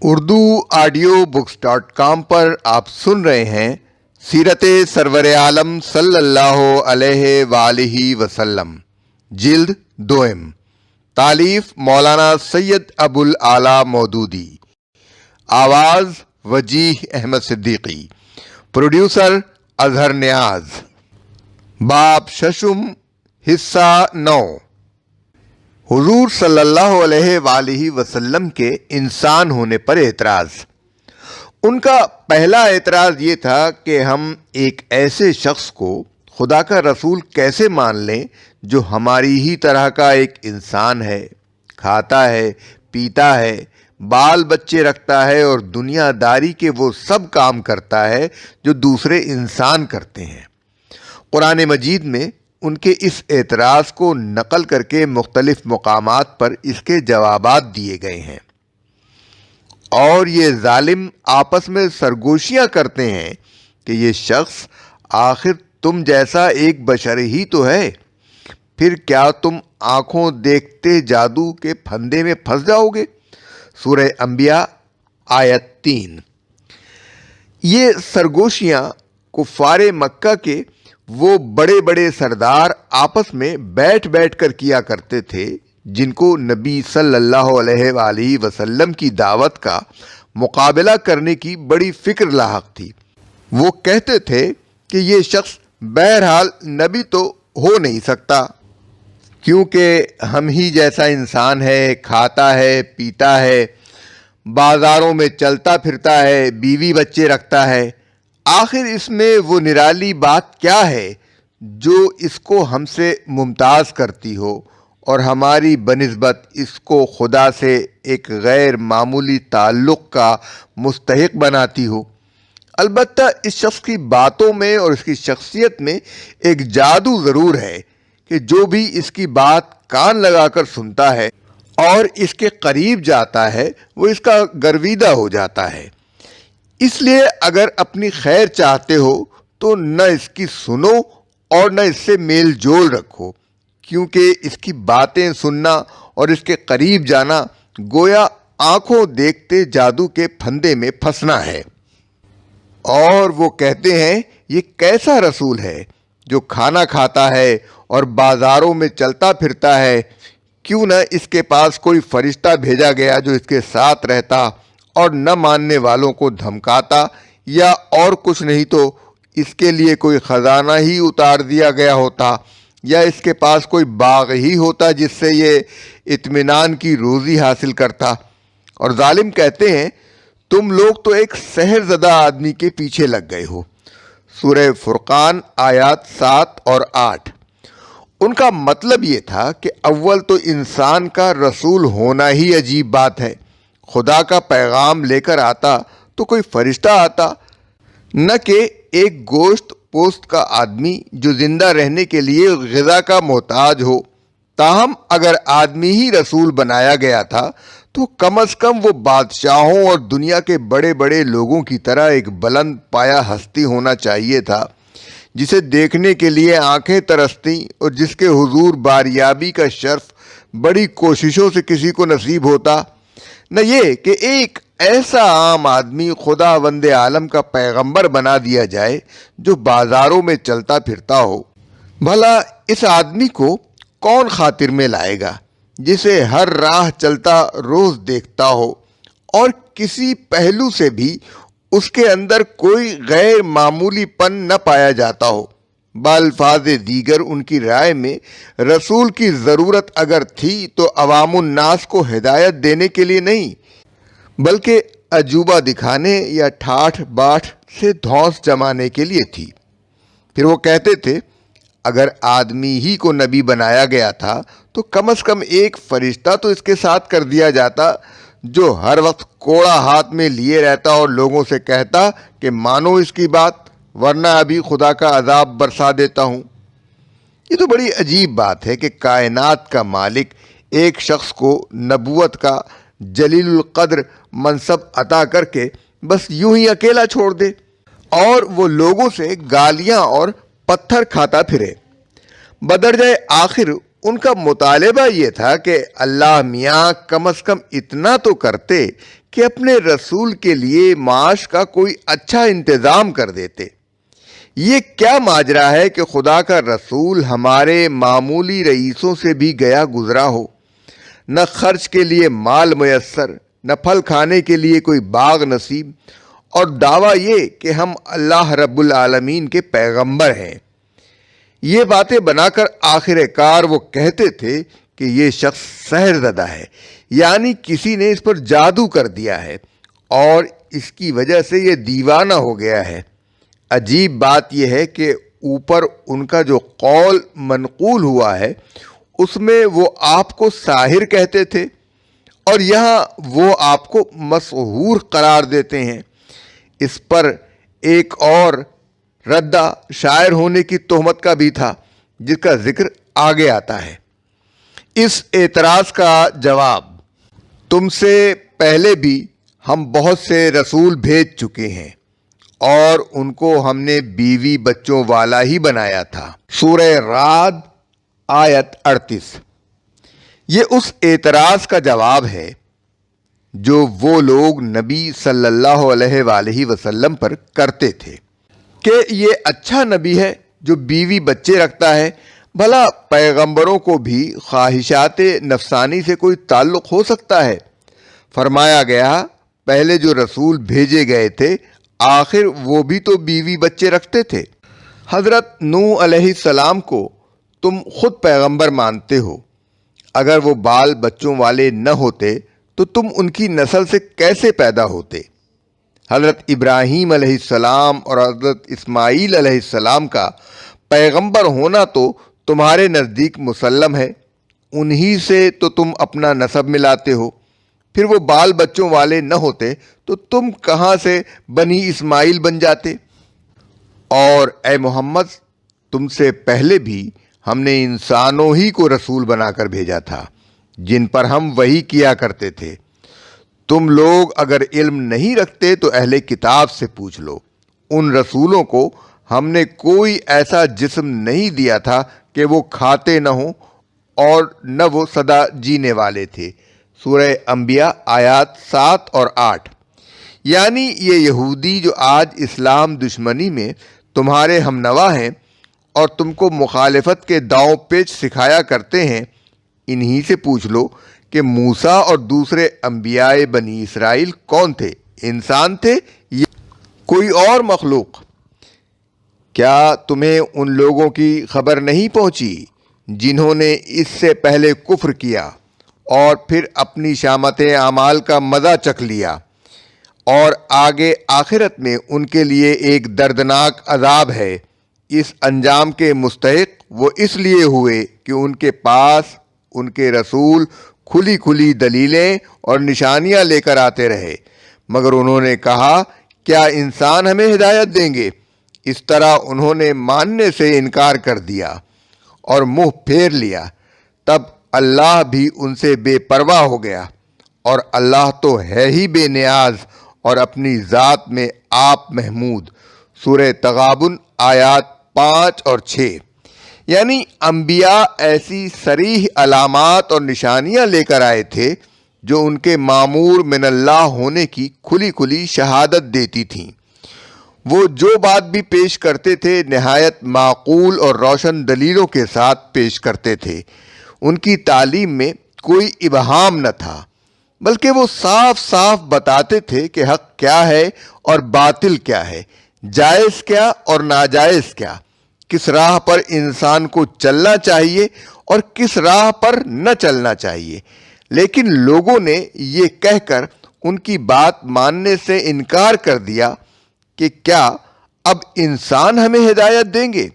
Urdu audio books .com پر آپ سن رہے ہیں سیرت سرور عالم صلی اللہ علیہ وآلہ وسلم، جلد دوئم، تالیف مولانا سید ابو العلا مودودی، آواز وجیح احمد صدیقی، پروڈیوسر اظہر نیاز۔ باب ششم، حصہ 9۔ حضور صلی اللہ علیہ وآلہ وسلم کے انسان ہونے پر اعتراض۔ ان کا پہلا اعتراض یہ تھا کہ ہم ایک ایسے شخص کو خدا کا رسول کیسے مان لیں جو ہماری ہی طرح کا ایک انسان ہے، کھاتا ہے، پیتا ہے، بال بچے رکھتا ہے اور دنیا داری کے وہ سب کام کرتا ہے جو دوسرے انسان کرتے ہیں۔ قرآن مجید میں ان کے اس اعتراض کو نقل کر کے مختلف مقامات پر اس کے جوابات دیے گئے ہیں، اور یہ ظالم آپس میں سرگوشیاں کرتے ہیں کہ یہ شخص آخر تم جیسا ایک بشر ہی تو ہے، پھر کیا تم آنکھوں دیکھتے جادو کے پھندے میں پھنس جاؤ گے؟ سورہ انبیاء آیت 3۔ یہ سرگوشیاں کفار مکہ کے وہ بڑے بڑے سردار آپس میں بیٹھ بیٹھ کر کیا کرتے تھے، جن کو نبی صلی اللہ علیہ وآلہ وسلم کی دعوت کا مقابلہ کرنے کی بڑی فکر لاحق تھی۔ وہ کہتے تھے کہ یہ شخص بہرحال نبی تو ہو نہیں سکتا، کیونکہ ہم ہی جیسا انسان ہے، کھاتا ہے، پیتا ہے، بازاروں میں چلتا پھرتا ہے، بیوی بچے رکھتا ہے۔ آخر اس میں وہ نرالی بات کیا ہے جو اس کو ہم سے ممتاز کرتی ہو اور ہماری بنسبت اس کو خدا سے ایک غیر معمولی تعلق کا مستحق بناتی ہو؟ البتہ اس شخص کی باتوں میں اور اس کی شخصیت میں ایک جادو ضرور ہے کہ جو بھی اس کی بات کان لگا کر سنتا ہے اور اس کے قریب جاتا ہے وہ اس کا گرویدہ ہو جاتا ہے۔ اس لیے اگر اپنی خیر چاہتے ہو تو نہ اس کی سنو اور نہ اس سے میل جول رکھو، کیونکہ اس کی باتیں سننا اور اس کے قریب جانا گویا آنکھوں دیکھتے جادو کے پھندے میں پھنسنا ہے۔ اور وہ کہتے ہیں یہ کیسا رسول ہے جو کھانا کھاتا ہے اور بازاروں میں چلتا پھرتا ہے؟ کیوں نہ اس کے پاس کوئی فرشتہ بھیجا گیا جو اس کے ساتھ رہتا اور نہ ماننے والوں کو دھمکاتا، یا اور کچھ نہیں تو اس کے لیے کوئی خزانہ ہی اتار دیا گیا ہوتا، یا اس کے پاس کوئی باغ ہی ہوتا جس سے یہ اطمینان کی روزی حاصل کرتا۔ اور ظالم کہتے ہیں تم لوگ تو ایک سحر زدہ آدمی کے پیچھے لگ گئے ہو۔ سورہ فرقان آیات 7 اور 8۔ ان کا مطلب یہ تھا کہ اول تو انسان کا رسول ہونا ہی عجیب بات ہے۔ خدا کا پیغام لے کر آتا تو کوئی فرشتہ آتا، نہ کہ ایک گوشت پوست کا آدمی جو زندہ رہنے کے لیے غذا کا محتاج ہو۔ تاہم اگر آدمی ہی رسول بنایا گیا تھا تو کم از کم وہ بادشاہوں اور دنیا کے بڑے بڑے لوگوں کی طرح ایک بلند پایا ہستی ہونا چاہیے تھا، جسے دیکھنے کے لیے آنکھیں ترستی اور جس کے حضور باریابی کا شرف بڑی کوششوں سے کسی کو نصیب ہوتا، نہ یہ کہ ایک ایسا عام آدمی خدا وند عالم کا پیغمبر بنا دیا جائے جو بازاروں میں چلتا پھرتا ہو۔ بھلا اس آدمی کو کون خاطر میں لائے گا جسے ہر راہ چلتا روز دیکھتا ہو اور کسی پہلو سے بھی اس کے اندر کوئی غیر معمولی پن نہ پایا جاتا ہو؟ بالفاظ دیگر ان کی رائے میں رسول کی ضرورت اگر تھی تو عوام الناس کو ہدایت دینے کے لیے نہیں، بلکہ عجوبہ دکھانے یا ٹھاٹھ باٹھ سے دھونس جمانے کے لیے تھی۔ پھر وہ کہتے تھے اگر آدمی ہی کو نبی بنایا گیا تھا تو کم از کم ایک فرشتہ تو اس کے ساتھ کر دیا جاتا جو ہر وقت کوڑا ہاتھ میں لیے رہتا اور لوگوں سے کہتا کہ مانو اس کی بات ورنہ ابھی خدا کا عذاب برسا دیتا ہوں۔ یہ تو بڑی عجیب بات ہے کہ کائنات کا مالک ایک شخص کو نبوت کا جلیل القدر منصب عطا کر کے بس یوں ہی اکیلا چھوڑ دے اور وہ لوگوں سے گالیاں اور پتھر کھاتا پھرے۔ بدرجہ آخر ان کا مطالبہ یہ تھا کہ اللہ میاں کم از کم اتنا تو کرتے کہ اپنے رسول کے لیے معاش کا کوئی اچھا انتظام کر دیتے۔ یہ کیا ماجرا ہے کہ خدا کا رسول ہمارے معمولی رئیسوں سے بھی گیا گزرا ہو، نہ خرچ کے لیے مال میسر، نہ پھل کھانے کے لیے کوئی باغ نصیب، اور دعویٰ یہ کہ ہم اللہ رب العالمین کے پیغمبر ہیں۔ یہ باتیں بنا کر آخر کار وہ کہتے تھے کہ یہ شخص سحر زدہ ہے، یعنی کسی نے اس پر جادو کر دیا ہے اور اس کی وجہ سے یہ دیوانہ ہو گیا ہے۔ عجیب بات یہ ہے کہ اوپر ان کا جو قول منقول ہوا ہے اس میں وہ آپ کو ساحر کہتے تھے، اور یہاں وہ آپ کو مسحور قرار دیتے ہیں۔ اس پر ایک اور ردہ شاعر ہونے کی تہمت کا بھی تھا، جس کا ذکر آگے آتا ہے۔ اس اعتراض کا جواب: تم سے پہلے بھی ہم بہت سے رسول بھیج چکے ہیں اور ان کو ہم نے بیوی بچوں والا ہی بنایا تھا۔ سورہ رعد آیت 38۔ یہ اس اعتراض کا جواب ہے جو وہ لوگ نبی صلی اللہ علیہ وآلہ وسلم پر کرتے تھے کہ یہ اچھا نبی ہے جو بیوی بچے رکھتا ہے، بھلا پیغمبروں کو بھی خواہشات نفسانی سے کوئی تعلق ہو سکتا ہے؟ فرمایا گیا پہلے جو رسول بھیجے گئے تھے آخر وہ بھی تو بیوی بچے رکھتے تھے۔ حضرت نوح علیہ السلام کو تم خود پیغمبر مانتے ہو، اگر وہ بال بچوں والے نہ ہوتے تو تم ان کی نسل سے کیسے پیدا ہوتے؟ حضرت ابراہیم علیہ السلام اور حضرت اسماعیل علیہ السلام کا پیغمبر ہونا تو تمہارے نزدیک مسلم ہے، انہی سے تو تم اپنا نسب ملاتے ہو۔ پھر وہ بال بچوں والے نہ ہوتے تو تم کہاں سے بنی اسماعیل بن جاتے؟ اور اے محمد، تم سے پہلے بھی ہم نے انسانوں ہی کو رسول بنا کر بھیجا تھا جن پر ہم وحی کیا کرتے تھے۔ تم لوگ اگر علم نہیں رکھتے تو اہل کتاب سے پوچھ لو، ان رسولوں کو ہم نے کوئی ایسا جسم نہیں دیا تھا کہ وہ کھاتے نہ ہوں اور نہ وہ سدا جینے والے تھے۔ سورہ انبیاء آیات 7 اور 8۔ یعنی یہ یہودی جو آج اسلام دشمنی میں تمہارے ہمنوا ہیں اور تم کو مخالفت کے داؤں پیچ سکھایا کرتے ہیں، انہی سے پوچھ لو کہ موسیٰ اور دوسرے انبیاء بنی اسرائیل کون تھے، انسان تھے یا کوئی اور مخلوق؟ کیا تمہیں ان لوگوں کی خبر نہیں پہنچی جنہوں نے اس سے پہلے کفر کیا اور پھر اپنی شامت اعمال کا مزہ چکھ لیا، اور آگے آخرت میں ان کے لیے ایک دردناک عذاب ہے؟ اس انجام کے مستحق وہ اس لیے ہوئے کہ ان کے پاس ان کے رسول کھلی کھلی دلیلیں اور نشانیاں لے کر آتے رہے، مگر انہوں نے کہا کیا انسان ہمیں ہدایت دیں گے؟ اس طرح انہوں نے ماننے سے انکار کر دیا اور منہ پھیر لیا۔ تب اللہ بھی ان سے بے پرواہ ہو گیا، اور اللہ تو ہے ہی بے نیاز اور اپنی ذات میں آپ محمود۔ سورہ تغابن آیات 5 اور 6۔ یعنی انبیاء ایسی صریح علامات اور نشانیاں لے کر آئے تھے جو ان کے مامور من اللہ ہونے کی کھلی کھلی شہادت دیتی تھیں۔ وہ جو بات بھی پیش کرتے تھے نہایت معقول اور روشن دلیلوں کے ساتھ پیش کرتے تھے۔ ان کی تعلیم میں کوئی ابہام نہ تھا، بلکہ وہ صاف صاف بتاتے تھے کہ حق کیا ہے اور باطل کیا ہے، جائز کیا اور ناجائز کیا، کس راہ پر انسان کو چلنا چاہیے اور کس راہ پر نہ چلنا چاہیے۔ لیکن لوگوں نے یہ کہہ کر ان کی بات ماننے سے انکار کر دیا کہ کیا اب انسان ہمیں ہدایت دیں گے،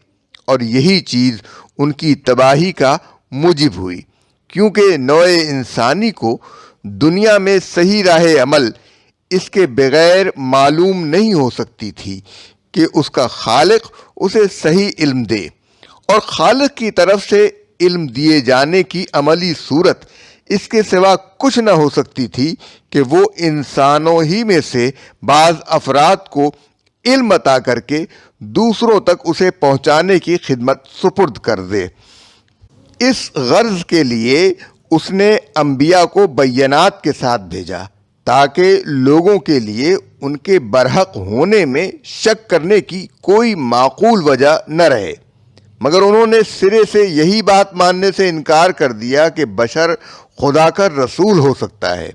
اور یہی چیز ان کی تباہی کا موجب ہوئی، کیونکہ نوع انسانی کو دنیا میں صحیح راہ عمل اس کے بغیر معلوم نہیں ہو سکتی تھی کہ اس کا خالق اسے صحیح علم دے، اور خالق کی طرف سے علم دیے جانے کی عملی صورت اس کے سوا کچھ نہ ہو سکتی تھی کہ وہ انسانوں ہی میں سے بعض افراد کو علم عطا کر کے دوسروں تک اسے پہنچانے کی خدمت سپرد کر دے۔ اس غرض کے لیے اس نے انبیاء کو بینات کے ساتھ بھیجا، تاکہ لوگوں کے لیے ان کے برحق ہونے میں شک کرنے کی کوئی معقول وجہ نہ رہے، مگر انہوں نے سرے سے یہی بات ماننے سے انکار کر دیا کہ بشر خدا کا رسول ہو سکتا ہے۔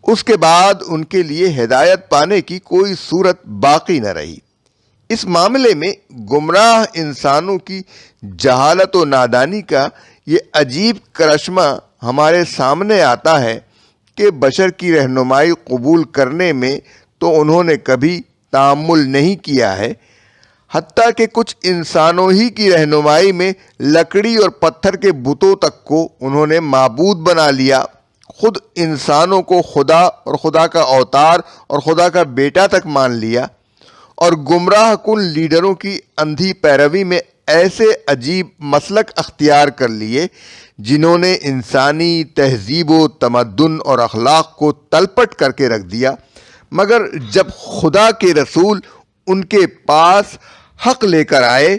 اس کے بعد ان کے لیے ہدایت پانے کی کوئی صورت باقی نہ رہی۔ اس معاملے میں گمراہ انسانوں کی جہالت و نادانی کا یہ عجیب کرشمہ ہمارے سامنے آتا ہے کہ بشر کی رہنمائی قبول کرنے میں تو انہوں نے کبھی تأمل نہیں کیا ہے، حتیٰ کہ کچھ انسانوں ہی کی رہنمائی میں لکڑی اور پتھر کے بتوں تک کو انہوں نے معبود بنا لیا، خود انسانوں کو خدا اور خدا کا اوتار اور خدا کا بیٹا تک مان لیا، اور گمراہ کن لیڈروں کی اندھی پیروی میں ایسے عجیب مسلک اختیار کر لیے جنہوں نے انسانی تہذیب و تمدن اور اخلاق کو تلپٹ کر کے رکھ دیا، مگر جب خدا کے رسول ان کے پاس حق لے کر آئے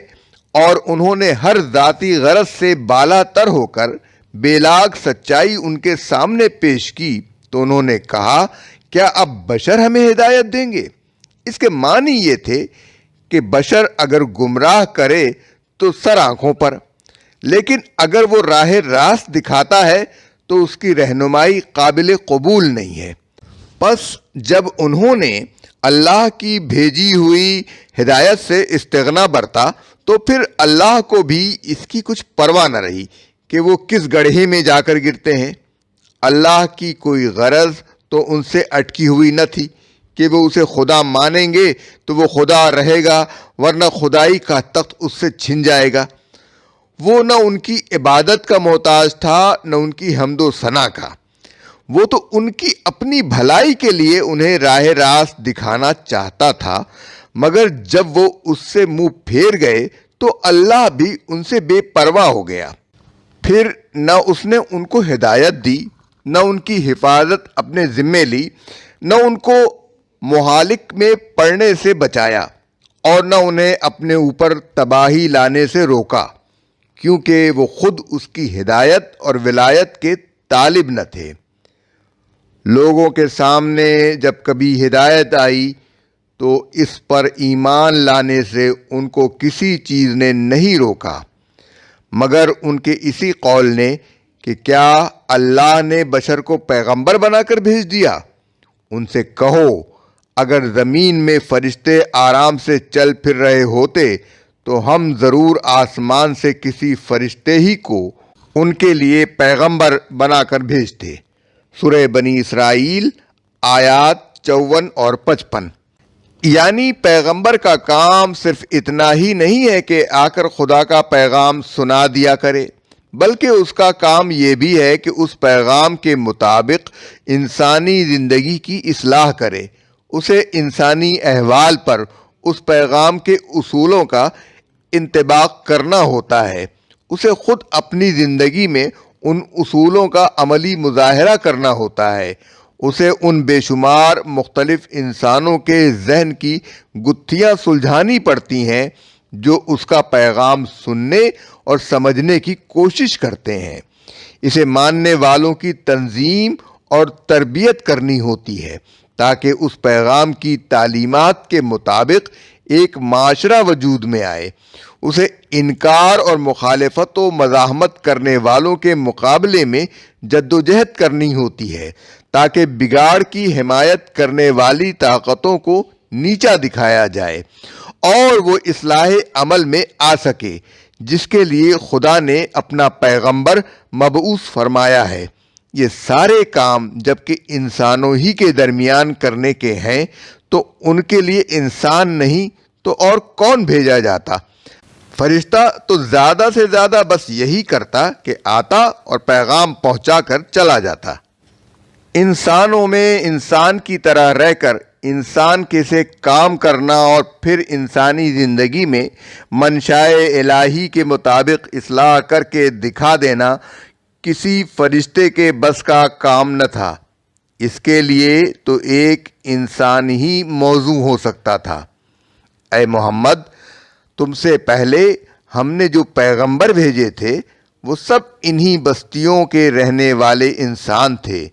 اور انہوں نے ہر ذاتی غرض سے بالا تر ہو کر بے لاگ سچائی ان کے سامنے پیش کی، تو انہوں نے کہا کیا اب بشر ہمیں ہدایت دیں گے؟ اس کے معنی یہ تھے کہ بشر اگر گمراہ کرے تو سر آنکھوں پر، لیکن اگر وہ راہ راست دکھاتا ہے تو اس کی رہنمائی قابل قبول نہیں ہے۔ پس جب انہوں نے اللہ کی بھیجی ہوئی ہدایت سے استغنا برتا تو پھر اللہ کو بھی اس کی کچھ پرواہ نہ رہی کہ وہ کس گڑھے میں جا کر گرتے ہیں۔ اللہ کی کوئی غرض تو ان سے اٹکی ہوئی نہ تھی کہ وہ اسے خدا مانیں گے تو وہ خدا رہے گا، ورنہ خدائی کا تخت اس سے چھن جائے گا۔ وہ نہ ان کی عبادت کا محتاج تھا نہ ان کی حمد و ثنا کا، وہ تو ان کی اپنی بھلائی کے لیے انہیں راہ راست دکھانا چاہتا تھا، مگر جب وہ اس سے منہ پھیر گئے تو اللہ بھی ان سے بے پرواہ ہو گیا۔ پھر نہ اس نے ان کو ہدایت دی، نہ ان کی حفاظت اپنے ذمے لی، نہ ان کو مہالک میں پڑنے سے بچایا، اور نہ انہیں اپنے اوپر تباہی لانے سے روکا، کیونکہ وہ خود اس کی ہدایت اور ولایت کے طالب نہ تھے۔ لوگوں کے سامنے جب کبھی ہدایت آئی تو اس پر ایمان لانے سے ان کو کسی چیز نے نہیں روکا، مگر ان کے اسی قول نے کہ کیا اللہ نے بشر کو پیغمبر بنا کر بھیج دیا؟ ان سے کہو اگر زمین میں فرشتے آرام سے چل پھر رہے ہوتے تو ہم ضرور آسمان سے کسی فرشتے ہی کو ان کے لیے پیغمبر بنا کر بھیجتے۔ سورہ بنی اسرائیل آیات 54 اور 55۔ یعنی پیغمبر کا کام صرف اتنا ہی نہیں ہے کہ آ کر خدا کا پیغام سنا دیا کرے، بلکہ اس کا کام یہ بھی ہے کہ اس پیغام کے مطابق انسانی زندگی کی اصلاح کرے، اسے انسانی احوال پر اس پیغام کے اصولوں کا انطباق کرنا ہوتا ہے، اسے خود اپنی زندگی میں ان اصولوں کا عملی مظاہرہ کرنا ہوتا ہے، اسے ان بے شمار مختلف انسانوں کے ذہن کی گتھیاں سلجھانی پڑتی ہیں جو اس کا پیغام سننے اور سمجھنے کی کوشش کرتے ہیں۔ اسے ماننے والوں کی تنظیم اور تربیت کرنی ہوتی ہے تاکہ اس پیغام کی تعلیمات کے مطابق ایک معاشرہ وجود میں آئے۔ اسے انکار اور مخالفت و مزاحمت کرنے والوں کے مقابلے میں جدوجہد کرنی ہوتی ہے تاکہ بگاڑ کی حمایت کرنے والی طاقتوں کو نیچا دکھایا جائے اور وہ اصلاح عمل میں آ سکے جس کے لیے خدا نے اپنا پیغمبر مبعوث فرمایا ہے۔ یہ سارے کام جبکہ انسانوں ہی کے درمیان کرنے کے ہیں تو ان کے لیے انسان نہیں تو اور کون بھیجا جاتا؟ فرشتہ تو زیادہ سے زیادہ بس یہی کرتا کہ آتا اور پیغام پہنچا کر چلا جاتا۔ انسانوں میں انسان کی طرح رہ کر انسان کے سے کام کرنا اور پھر انسانی زندگی میں منشائے الہی کے مطابق اصلاح کر کے دکھا دینا کسی فرشتے کے بس کا کام نہ تھا، اس کے لیے تو ایک انسان ہی موزوں ہو سکتا تھا۔ اے محمد، تم سے پہلے ہم نے جو پیغمبر بھیجے تھے وہ سب انہی بستیوں کے رہنے والے انسان تھے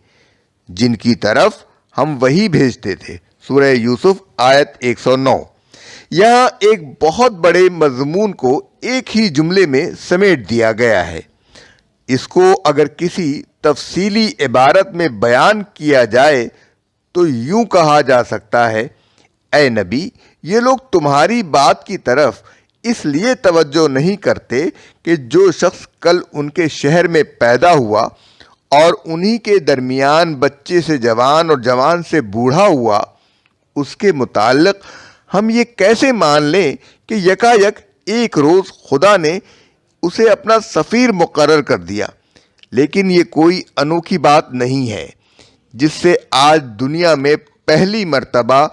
جن کی طرف ہم وہی بھیجتے تھے۔ سورہ یوسف آیت 109۔ یہاں ایک بہت بڑے مضمون کو ایک ہی جملے میں سمیٹ دیا گیا ہے۔ اس کو اگر کسی تفصیلی عبارت میں بیان کیا جائے تو یوں کہا جا سکتا ہے، اے نبی، یہ لوگ تمہاری بات کی طرف اس لیے توجہ نہیں کرتے کہ جو شخص کل ان کے شہر میں پیدا ہوا اور انہی کے درمیان بچے سے جوان اور جوان سے بوڑھا ہوا، اس کے متعلق ہم یہ کیسے مان لیں کہ یکا یک ایک روز خدا نے اسے اپنا سفیر مقرر کر دیا۔ لیکن یہ کوئی انوکھی بات نہیں ہے جس سے آج دنیا میں پہلی مرتبہ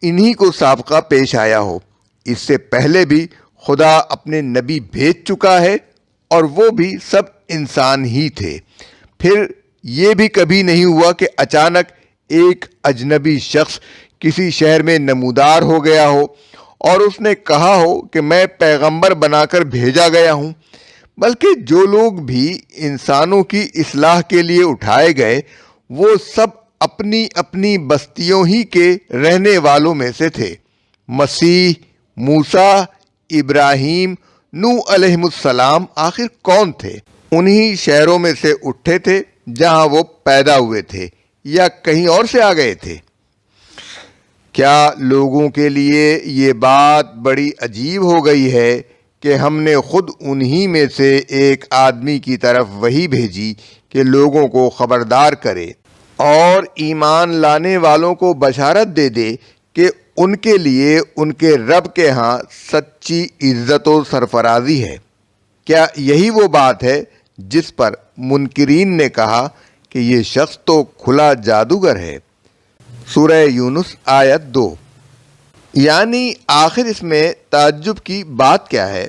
انہی کو سابقہ پیش آیا ہو۔ اس سے پہلے بھی خدا اپنے نبی بھیج چکا ہے اور وہ بھی سب انسان ہی تھے۔ پھر یہ بھی کبھی نہیں ہوا کہ اچانک ایک اجنبی شخص کسی شہر میں نمودار ہو گیا ہو اور اس نے کہا ہو کہ میں پیغمبر بنا کر بھیجا گیا ہوں، بلکہ جو لوگ بھی انسانوں کی اصلاح کے لیے اٹھائے گئے وہ سب اپنی اپنی بستیوں ہی کے رہنے والوں میں سے تھے۔ مسیح، موسیٰ، ابراہیم، نوح علیہ السلام آخر کون تھے؟ انہی شہروں میں سے اٹھے تھے جہاں وہ پیدا ہوئے تھے، یا کہیں اور سے آ گئے تھے؟ کیا لوگوں کے لیے یہ بات بڑی عجیب ہو گئی ہے کہ ہم نے خود انہی میں سے ایک آدمی کی طرف وحی بھیجی کہ لوگوں کو خبردار کرے اور ایمان لانے والوں کو بشارت دے دے کہ ان کے لیے ان کے رب کے ہاں سچی عزت و سرفرازی ہے؟ کیا یہی وہ بات ہے جس پر منکرین نے کہا کہ یہ شخص تو کھلا جادوگر ہے؟ سورہ یونس آیت 2۔ یعنی آخر اس میں تعجب کی بات کیا ہے؟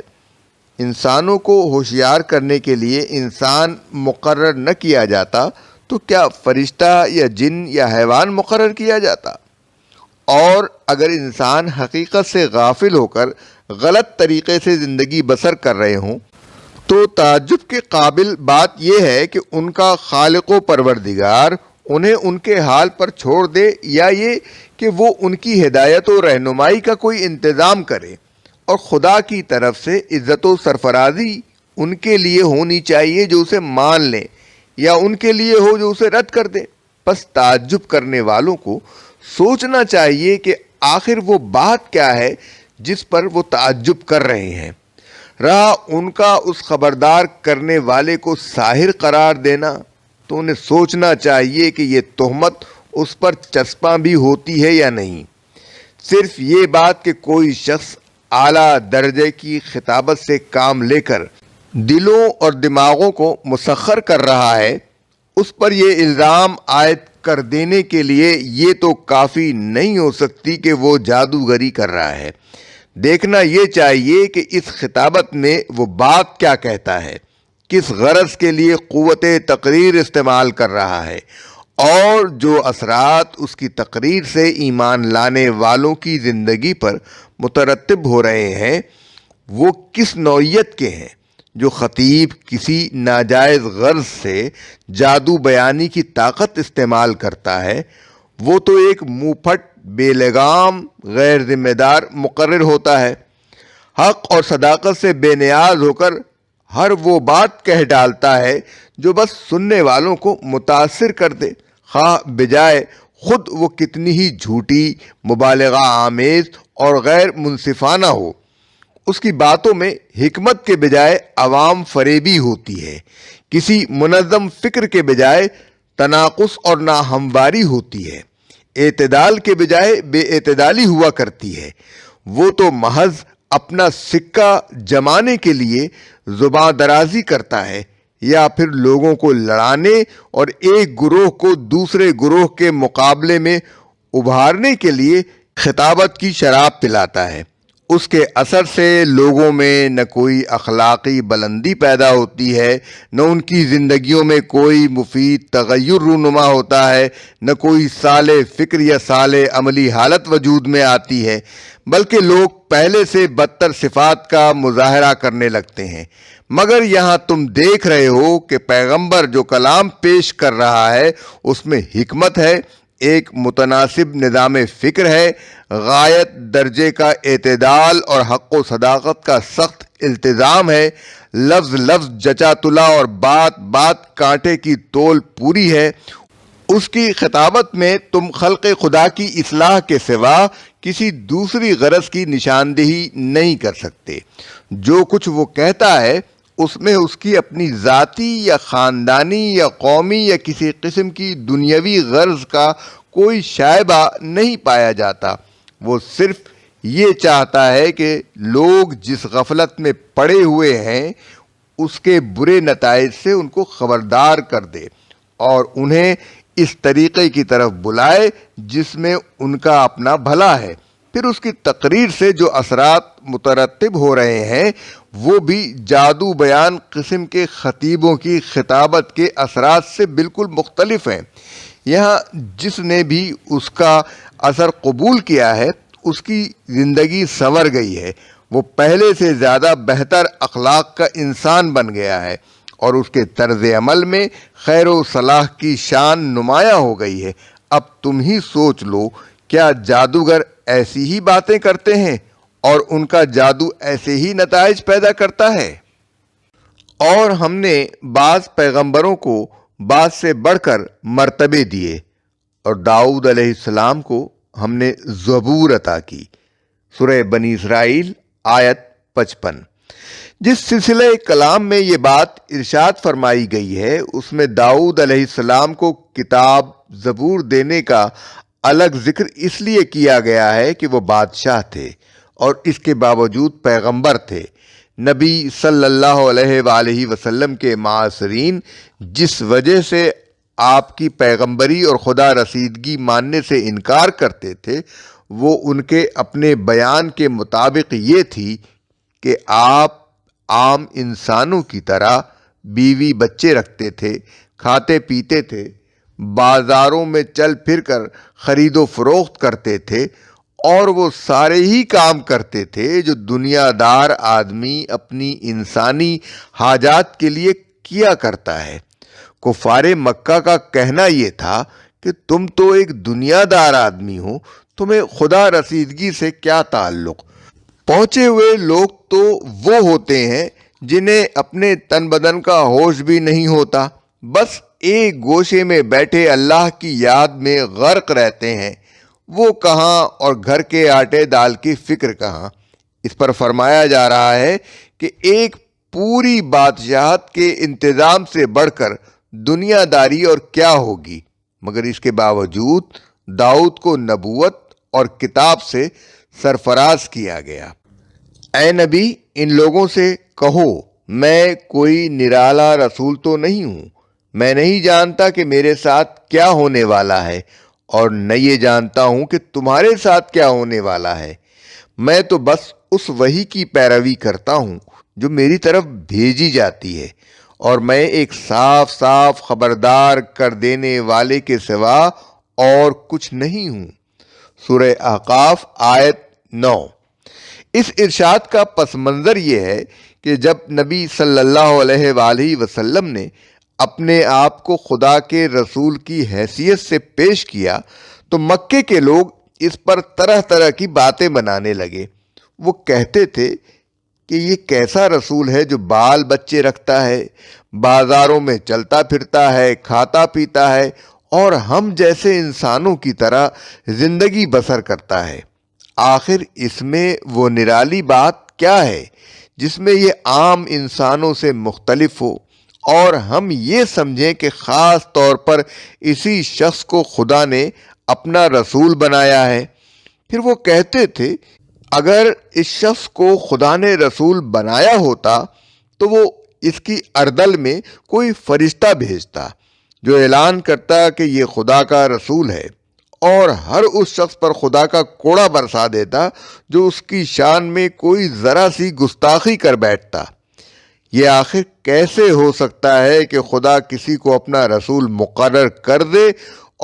انسانوں کو ہوشیار کرنے کے لیے انسان مقرر نہ کیا جاتا تو کیا فرشتہ یا جن یا حیوان مقرر کیا جاتا؟ اور اگر انسان حقیقت سے غافل ہو کر غلط طریقے سے زندگی بسر کر رہے ہوں تو تعجب کے قابل بات یہ ہے کہ ان کا خالق و پروردگار انہیں ان کے حال پر چھوڑ دے، یا یہ کہ وہ ان کی ہدایت و رہنمائی کا کوئی انتظام کرے، اور خدا کی طرف سے عزت و سرفرازی ان کے لیے ہونی چاہیے جو اسے مان لیں، یا ان کے لیے ہو جو اسے رد کر دیں۔ پس تعجب کرنے والوں کو سوچنا چاہیے کہ آخر وہ بات کیا ہے جس پر وہ تعجب کر رہے ہیں۔ رہا ان کا اس خبردار کرنے والے کو ساحر قرار دینا، تو انہیں سوچنا چاہیے کہ یہ تہمت اس پر چسپاں بھی ہوتی ہے یا نہیں۔ صرف یہ بات کہ کوئی شخص اعلیٰ درجے کی خطابت سے کام لے کر دلوں اور دماغوں کو مسخر کر رہا ہے، اس پر یہ الزام عائد کر دینے کے لیے یہ تو کافی نہیں ہو سکتی کہ وہ جادوگری کر رہا ہے۔ دیکھنا یہ چاہیے کہ اس خطابت میں وہ بات کیا کہتا ہے، کس غرض کے لیے قوت تقریر استعمال کر رہا ہے، اور جو اثرات اس کی تقریر سے ایمان لانے والوں کی زندگی پر مترتب ہو رہے ہیں وہ کس نوعیت کے ہیں۔ جو خطیب کسی ناجائز غرض سے جادو بیانی کی طاقت استعمال کرتا ہے وہ تو ایک منہ پھٹ، بے لگام، غیر ذمہ دار مقرر ہوتا ہے۔ حق اور صداقت سے بے نیاز ہو کر ہر وہ بات کہہ ڈالتا ہے جو بس سننے والوں کو متاثر کر دے، خواہ بجائے خود وہ کتنی ہی جھوٹی، مبالغہ آمیز اور غیر منصفانہ ہو۔ اس کی باتوں میں حکمت کے بجائے عوام فریبی ہوتی ہے، کسی منظم فکر کے بجائے تناقض اور ناہمواری ہوتی ہے، اعتدال کے بجائے بے اعتدالی ہوا کرتی ہے۔ وہ تو محض اپنا سکہ جمانے کے لیے زباں درازی کرتا ہے، یا پھر لوگوں کو لڑانے اور ایک گروہ کو دوسرے گروہ کے مقابلے میں ابھارنے کے لیے خطابت کی شراب پلاتا ہے۔ اس کے اثر سے لوگوں میں نہ کوئی اخلاقی بلندی پیدا ہوتی ہے، نہ ان کی زندگیوں میں کوئی مفید تغیر رونما ہوتا ہے، نہ کوئی صالح فکر یا صالح عملی حالت وجود میں آتی ہے، بلکہ لوگ پہلے سے بدتر صفات کا مظاہرہ کرنے لگتے ہیں۔ مگر یہاں تم دیکھ رہے ہو کہ پیغمبر جو کلام پیش کر رہا ہے اس میں حکمت ہے، ایک متناسب نظام فکر ہے، غایت درجے کا اعتدال اور حق و صداقت کا سخت التزام ہے، لفظ لفظ جچا تلا اور بات بات کانٹے کی تول پوری ہے۔ اس کی خطابت میں تم خلق خدا کی اصلاح کے سوا کسی دوسری غرض کی نشاندہی نہیں کر سکتے۔ جو کچھ وہ کہتا ہے اس میں اس کی اپنی ذاتی یا خاندانی یا قومی یا کسی قسم کی دنیاوی غرض کا کوئی شائبہ نہیں پایا جاتا۔ وہ صرف یہ چاہتا ہے کہ لوگ جس غفلت میں پڑے ہوئے ہیں اس کے برے نتائج سے ان کو خبردار کر دے اور انہیں اس طریقے کی طرف بلائے جس میں ان کا اپنا بھلا ہے۔ پھر اس کی تقریر سے جو اثرات مترتب ہو رہے ہیں وہ بھی جادو بیان قسم کے خطیبوں کی خطابت کے اثرات سے بالکل مختلف ہیں۔ یہاں جس نے بھی اس کا اثر قبول کیا ہے اس کی زندگی سنور گئی ہے، وہ پہلے سے زیادہ بہتر اخلاق کا انسان بن گیا ہے اور اس کے طرز عمل میں خیر و صلاح کی شان نمایاں ہو گئی ہے۔ اب تم ہی سوچ لو، کیا جادوگر ایسی ہی باتیں کرتے ہیں اور ان کا جادو ایسے ہی نتائج پیدا کرتا ہے؟ اور ہم نے بعض پیغمبروں کو بعض سے بڑھ کر مرتبے دیے، اور داؤد علیہ السلام کو ہم نے زبور عطا کی۔ سورہ بنی اسرائیل آیت 55۔ جس سلسلہ کلام میں یہ بات ارشاد فرمائی گئی ہے اس میں داؤد علیہ السلام کو کتاب زبور دینے کا الگ ذکر اس لیے کیا گیا ہے کہ وہ بادشاہ تھے اور اس کے باوجود پیغمبر تھے۔ نبی صلی اللہ علیہ وآلہ وسلم کے معاصرین جس وجہ سے آپ کی پیغمبری اور خدا رسیدگی ماننے سے انکار کرتے تھے وہ ان کے اپنے بیان کے مطابق یہ تھی کہ آپ عام انسانوں کی طرح بیوی بچے رکھتے تھے، کھاتے پیتے تھے، بازاروں میں چل پھر کر خرید و فروخت کرتے تھے اور وہ سارے ہی کام کرتے تھے جو دنیا دار آدمی اپنی انسانی حاجات کے لیے کیا کرتا ہے۔ کفار مکہ کا کہنا یہ تھا کہ تم تو ایک دنیا دار آدمی ہو، تمہیں خدا رسیدگی سے کیا تعلق؟ پہنچے ہوئے لوگ تو وہ ہوتے ہیں جنہیں اپنے تن بدن کا ہوش بھی نہیں ہوتا، بس ایک گوشے میں بیٹھے اللہ کی یاد میں غرق رہتے ہیں، وہ کہاں اور گھر کے آٹے دال کی فکر کہاں۔ اس پر فرمایا جا رہا ہے کہ ایک پوری بادشاہت کے انتظام سے بڑھ کر دنیا داری اور کیا ہوگی، مگر اس کے باوجود داؤد کو نبوت اور کتاب سے سرفراز کیا گیا۔ اے نبی، ان لوگوں سے کہو میں کوئی نرالا رسول تو نہیں ہوں، میں نہیں جانتا کہ میرے ساتھ کیا ہونے والا ہے اور نہ یہ جانتا ہوں کہ تمہارے ساتھ کیا ہونے والا ہے۔ میں تو بس اس وحی کی پیروی کرتا ہوں جو میری طرف بھیجی جاتی ہے، اور میں ایک صاف صاف خبردار کر دینے والے کے سوا اور کچھ نہیں ہوں۔ سورہ احقاف آیت 9۔ اس ارشاد کا پس منظر یہ ہے کہ جب نبی صلی اللہ علیہ وآلہ وسلم نے اپنے آپ کو خدا کے رسول کی حیثیت سے پیش کیا تو مکے کے لوگ اس پر طرح طرح کی باتیں بنانے لگے۔ وہ کہتے تھے کہ یہ کیسا رسول ہے جو بال بچے رکھتا ہے، بازاروں میں چلتا پھرتا ہے، کھاتا پیتا ہے اور ہم جیسے انسانوں کی طرح زندگی بسر کرتا ہے۔ آخر اس میں وہ نرالی بات کیا ہے جس میں یہ عام انسانوں سے مختلف ہو اور ہم یہ سمجھیں کہ خاص طور پر اسی شخص کو خدا نے اپنا رسول بنایا ہے؟ پھر وہ کہتے تھے اگر اس شخص کو خدا نے رسول بنایا ہوتا تو وہ اس کی اردل میں کوئی فرشتہ بھیجتا جو اعلان کرتا کہ یہ خدا کا رسول ہے، اور ہر اس شخص پر خدا کا کوڑا برسا دیتا جو اس کی شان میں کوئی ذرا سی گستاخی کر بیٹھتا۔ یہ آخر کیسے ہو سکتا ہے کہ خدا کسی کو اپنا رسول مقرر کر دے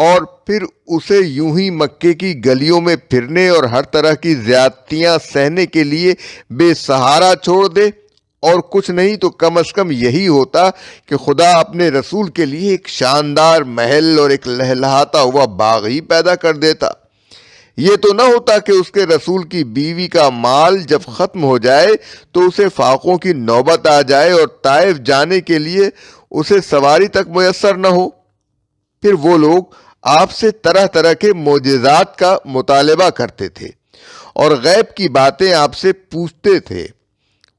اور پھر اسے یوں ہی مکے کی گلیوں میں پھرنے اور ہر طرح کی زیادتیاں سہنے کے لیے بے سہارا چھوڑ دے اور کچھ نہیں تو کم از کم یہی ہوتا کہ خدا اپنے رسول کے لیے ایک شاندار محل اور ایک لہلہاتا ہوا باغ ہی پیدا کر دیتا۔ یہ تو نہ ہوتا کہ اس کے رسول کی بیوی کا مال جب ختم ہو جائے تو اسے فاقوں کی نوبت آ جائے اور طائف جانے کے لیے اسے سواری تک میسر نہ ہو۔ پھر وہ لوگ آپ سے طرح طرح کے معجزات کا مطالبہ کرتے تھے اور غیب کی باتیں آپ سے پوچھتے تھے۔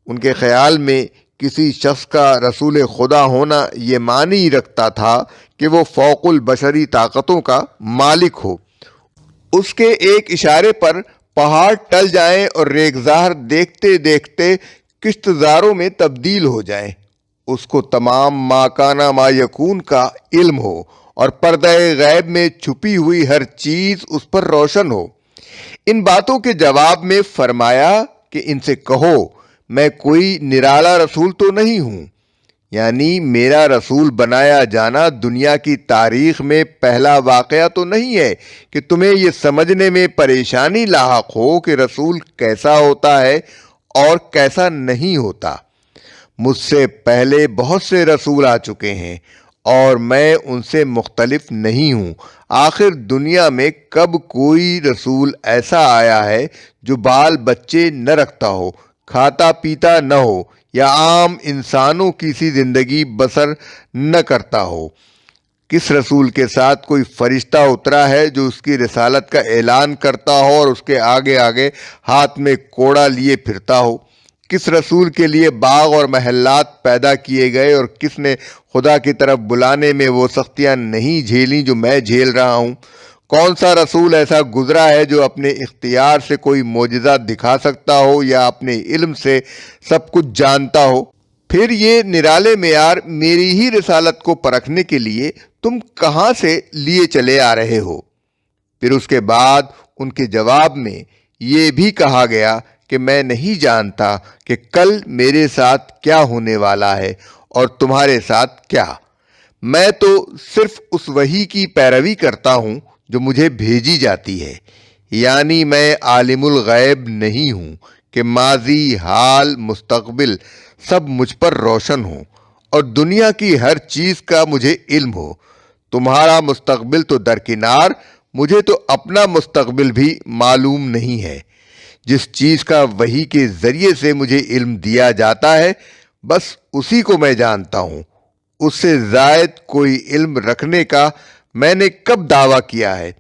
ان کے خیال میں کسی شخص کا رسول خدا ہونا یہ معنی رکھتا تھا کہ وہ فوق البشری طاقتوں کا مالک ہو، اس کے ایک اشارے پر پہاڑ ٹل جائیں اور ریگزار دیکھتے دیکھتے کشتزاروں میں تبدیل ہو جائیں، اس کو تمام ما کانا ما یکون کا علم ہو اور پردہ غیب میں چھپی ہوئی ہر چیز اس پر روشن ہو۔ ان باتوں کے جواب میں فرمایا کہ ان سے کہو میں کوئی نرالا رسول تو نہیں ہوں، یعنی میرا رسول بنایا جانا دنیا کی تاریخ میں پہلا واقعہ تو نہیں ہے کہ تمہیں یہ سمجھنے میں پریشانی لاحق ہو کہ رسول کیسا ہوتا ہے اور کیسا نہیں ہوتا۔ مجھ سے پہلے بہت سے رسول آ چکے ہیں اور میں ان سے مختلف نہیں ہوں۔ آخر دنیا میں کب کوئی رسول ایسا آیا ہے جو بال بچے نہ رکھتا ہو، کھاتا پیتا نہ ہو یا عام انسانوں کی سی زندگی بسر نہ کرتا ہو؟ کس رسول کے ساتھ کوئی فرشتہ اترا ہے جو اس کی رسالت کا اعلان کرتا ہو اور اس کے آگے آگے ہاتھ میں کوڑا لیے پھرتا ہو؟ کس رسول کے لیے باغ اور محلات پیدا کیے گئے اور کس نے خدا کی طرف بلانے میں وہ سختیاں نہیں جھیلیں جو میں جھیل رہا ہوں؟ کون سا رسول ایسا گزرا ہے جو اپنے اختیار سے کوئی معجزہ دکھا سکتا ہو یا اپنے علم سے سب کچھ جانتا ہو؟ پھر یہ نرالے معیار میری ہی رسالت کو پرکھنے کے لیے تم کہاں سے لیے چلے آ رہے ہو؟ پھر اس کے بعد ان کے جواب میں یہ بھی کہا گیا کہ میں نہیں جانتا کہ کل میرے ساتھ کیا ہونے والا ہے اور تمہارے ساتھ کیا۔ میں تو صرف اس وحی کی پیروی کرتا ہوں جو مجھے بھیجی جاتی ہے، یعنی میں عالم الغیب نہیں ہوں کہ ماضی، حال، مستقبل سب مجھ پر روشن ہوں اور دنیا کی ہر چیز کا مجھے علم ہو۔ تمہارا مستقبل تو درکنار، مجھے تو اپنا مستقبل بھی معلوم نہیں ہے۔ جس چیز کا وحی کے ذریعے سے مجھے علم دیا جاتا ہے بس اسی کو میں جانتا ہوں، اس سے زائد کوئی علم رکھنے کا میں نے کب دعویٰ کیا ہے؟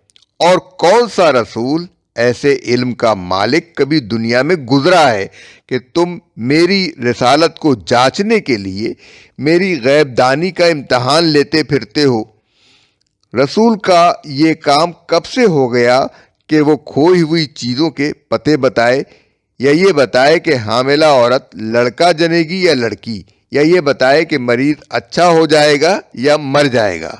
اور کون سا رسول ایسے علم کا مالک کبھی دنیا میں گزرا ہے کہ تم میری رسالت کو جانچنے کے لیے میری غیب دانی کا امتحان لیتے پھرتے ہو؟ رسول کا یہ کام کب سے ہو گیا کہ وہ کھوئی ہوئی چیزوں کے پتے بتائے، یا یہ بتائے کہ حاملہ عورت لڑکا جنے گی یا لڑکی، یا یہ بتائے کہ مریض اچھا ہو جائے گا یا مر جائے گا؟